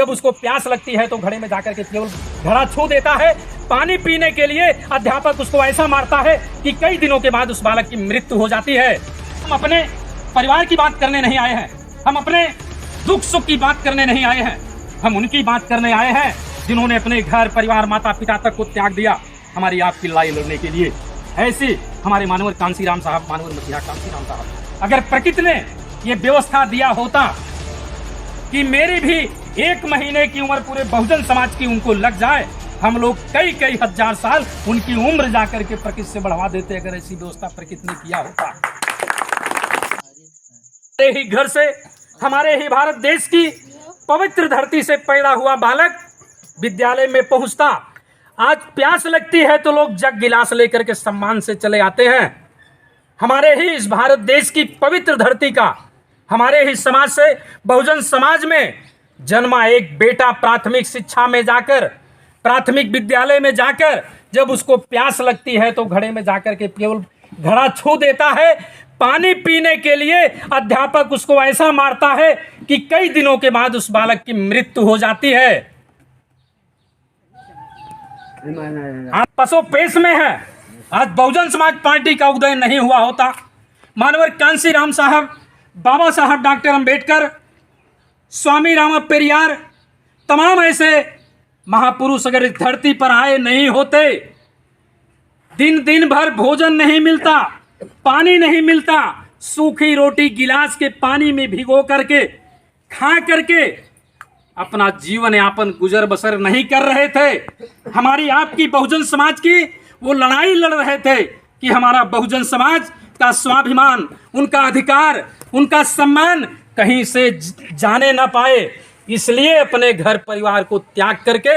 जब उसको प्यास लगती है तो घड़े में जाकर के केवल घड़ा छू देता है। पानी पीने के लिए अध्यापक उसको ऐसा मारता है कि कई दिनों के बाद उस बालक की मृत्यु हो जाती है। हम अपने परिवार की बात करने नहीं आए हैं, हम अपने दुख सुख की बात करने नहीं आए हैं, हम उनकी बात करने आए हैं जिन्होंने अपने घर परिवार माता पिता तक को त्याग दिया हमारी आपकी लड़ाई लड़ने के लिए। ऐसे हमारे मानवर कांसीराम साहब, मानवर मसीहा कांसीराम साहब, अगर प्रकृति ने ये व्यवस्था दिया होता कि मेरी भी 1 महीने की उम्र पूरे बहुजन समाज की उनको लग जाए, हम लोग कई हजार साल उनकी उम्र जाकर के प्रकृति से बढ़वा देते अगर ऐसी व्यवस्था प्रकृति ने किया होता। हमारे ही घर से, हमारे ही भारत देश की पवित्र धरती से पैदा हुआ बालक विद्यालय में पहुंचता। आज प्यास लगती है तो लोग जग गिलास लेकर के सम्मान से चले आते हैं। हमारे ही इस भारत देश की पवित्र धरती का, हमारे ही समाज से, बहुजन समाज में जन्मा एक बेटा प्राथमिक शिक्षा में जाकर, प्राथमिक विद्यालय में जाकर जब उसको प्यास लगती है तो घड़े में जाकर के केवल घड़ा छू देता है। पानी पीने के लिए अध्यापक उसको ऐसा मारता है कि कई दिनों के बाद उस बालक की मृत्यु हो जाती है। आज पसोपेश में है। आज बहुजन समाज पार्टी का उदय नहीं हुआ होता, मानवर कांसीराम साहब, बाबा साहब डॉक्टर अंबेडकर, स्वामी रामा पेरियार, तमाम ऐसे महापुरुष अगर इस धरती पर आए नहीं होते, दिन भर भोजन नहीं मिलता, पानी नहीं मिलता, सूखी रोटी गिलास के पानी में भिगो करके खा करके अपना जीवन यापन गुजर बसर नहीं कर रहे थे। हमारी आपकी बहुजन समाज की वो लड़ाई लड़ रहे थे कि हमारा बहुजन समाज का स्वाभिमान, उनका अधिकार, उनका सम्मान कहीं से जाने ना पाए, इसलिए अपने घर परिवार को त्याग करके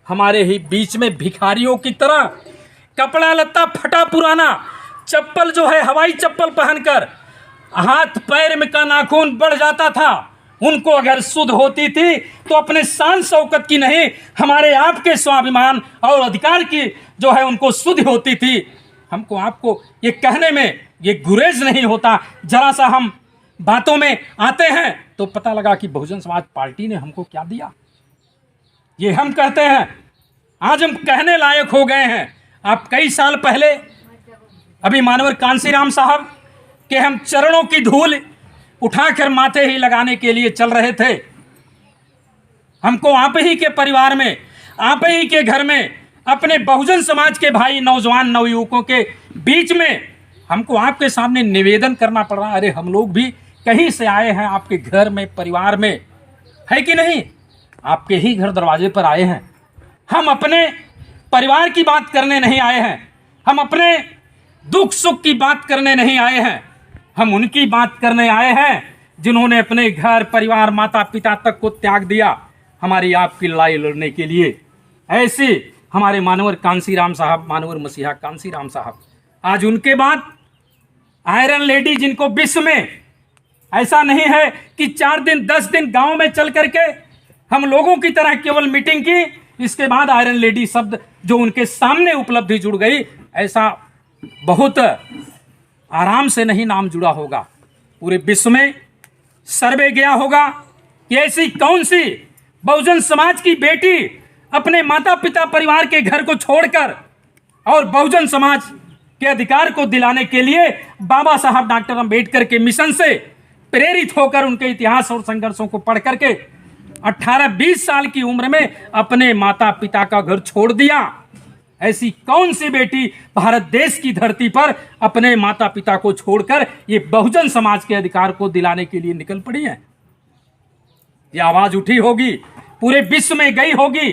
हमारे ही बीच में भिखारियों की तरह कपड़ा लत्ता फटा पुराना, चप्पल जो है हवाई चप्पल पहनकर, हाथ पैर में का नाखून बढ़ जाता था, उनको अगर शुद्ध होती थी तो अपने शान शौकत की नहीं, हमारे आपके स्वाभिमान और अधिकार की जो है उनको शुद्ध होती थी। हमको आपको ये कहने में ये गुरेज नहीं होता। जरा सा हम बातों में आते हैं तो पता लगा कि बहुजन समाज पार्टी ने हमको क्या दिया, ये हम कहते हैं। आज हम कहने लायक हो गए हैं। आप कई साल पहले अभी मानवर कांसीराम साहब के हम चरणों की धूल उठाकर माथे ही लगाने के लिए चल रहे थे। हमको आप ही के परिवार में, आप ही के घर में, अपने बहुजन समाज के भाई नौजवान नवयुवकों के बीच में हमको आपके सामने निवेदन करना पड़ रहा। अरे हम लोग भी कहीं से आए हैं, आपके घर में परिवार में है कि नहीं, आपके ही घर दरवाजे पर आए हैं। हम अपने परिवार की बात करने नहीं आए हैं, हम अपने दुख सुख की बात करने नहीं आए हैं, हम उनकी बात करने आए हैं जिन्होंने अपने घर परिवार माता पिता तक को त्याग दिया हमारी आपकी लड़ाई लड़ने के लिए। ऐसे हमारे मानवर कांसीराम साहब, मानवर मसीहा कांसीराम साहब, आज उनके बाद आयरन लेडी, जिनको विश्व में ऐसा नहीं है कि 4 दिन 10 दिन गांव में चल करके हम लोगों की तरह केवल मीटिंग की, इसके बाद आयरन लेडी शब्द जो उनके सामने उपलब्धि जुड़ गई, ऐसा बहुत आराम से नहीं नाम जुड़ा होगा। पूरे विश्व में सर्वे गया होगा कि ऐसी कौन सी बहुजन समाज की बेटी अपने माता पिता परिवार के घर को छोड़कर और बहुजन समाज के अधिकार को दिलाने के लिए बाबा साहब डॉक्टर अंबेडकर के मिशन से प्रेरित होकर उनके इतिहास और संघर्षों को पढ़ करके 18-20 साल की उम्र में अपने माता पिता का घर छोड़ दिया। ऐसी कौन सी बेटी भारत देश की धरती पर अपने माता पिता को छोड़कर ये बहुजन समाज के अधिकार को दिलाने के लिए निकल पड़ी है? ये आवाज उठी होगी, पूरे विश्व में गई होगी।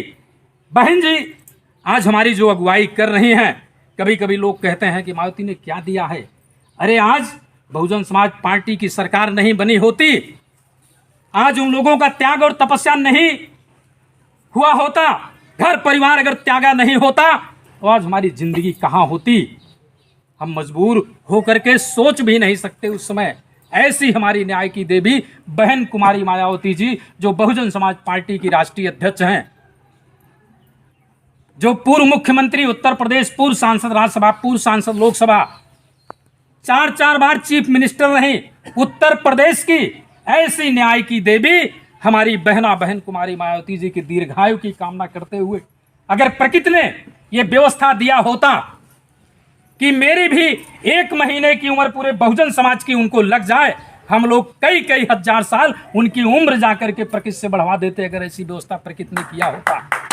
बहन जी आज हमारी जो अगुवाई कर रही हैं, कभी कभी लोग कहते हैं कि मायावती ने क्या दिया है। अरे आज बहुजन समाज पार्टी की सरकार नहीं बनी होती, आज उन लोगों का त्याग और तपस्या नहीं हुआ होता, घर परिवार अगर त्यागा नहीं होता तो आज हमारी जिंदगी कहाँ होती। हम मजबूर होकर के सोच भी नहीं सकते उस समय। ऐसी हमारी न्याय की देवी बहन कुमारी मायावती जी, जो बहुजन समाज पार्टी की राष्ट्रीय अध्यक्ष हैं, जो पूर्व मुख्यमंत्री उत्तर प्रदेश, पूर्व सांसद राज्यसभा, पूर्व सांसद लोकसभा, 4 बार चीफ मिनिस्टर रही उत्तर प्रदेश की, ऐसी न्याय की देवी हमारी बहन कुमारी मायावती जी की दीर्घायु की कामना करते हुए अगर प्रकृति ने यह व्यवस्था दिया होता कि मेरी भी 1 महीने की उम्र पूरे बहुजन समाज की उनको लग जाए, हम लोग कई कई हजार साल उनकी उम्र जाकर के प्रकृति से बढ़वा देते, अगर ऐसी व्यवस्था प्रकृति ने किया होता।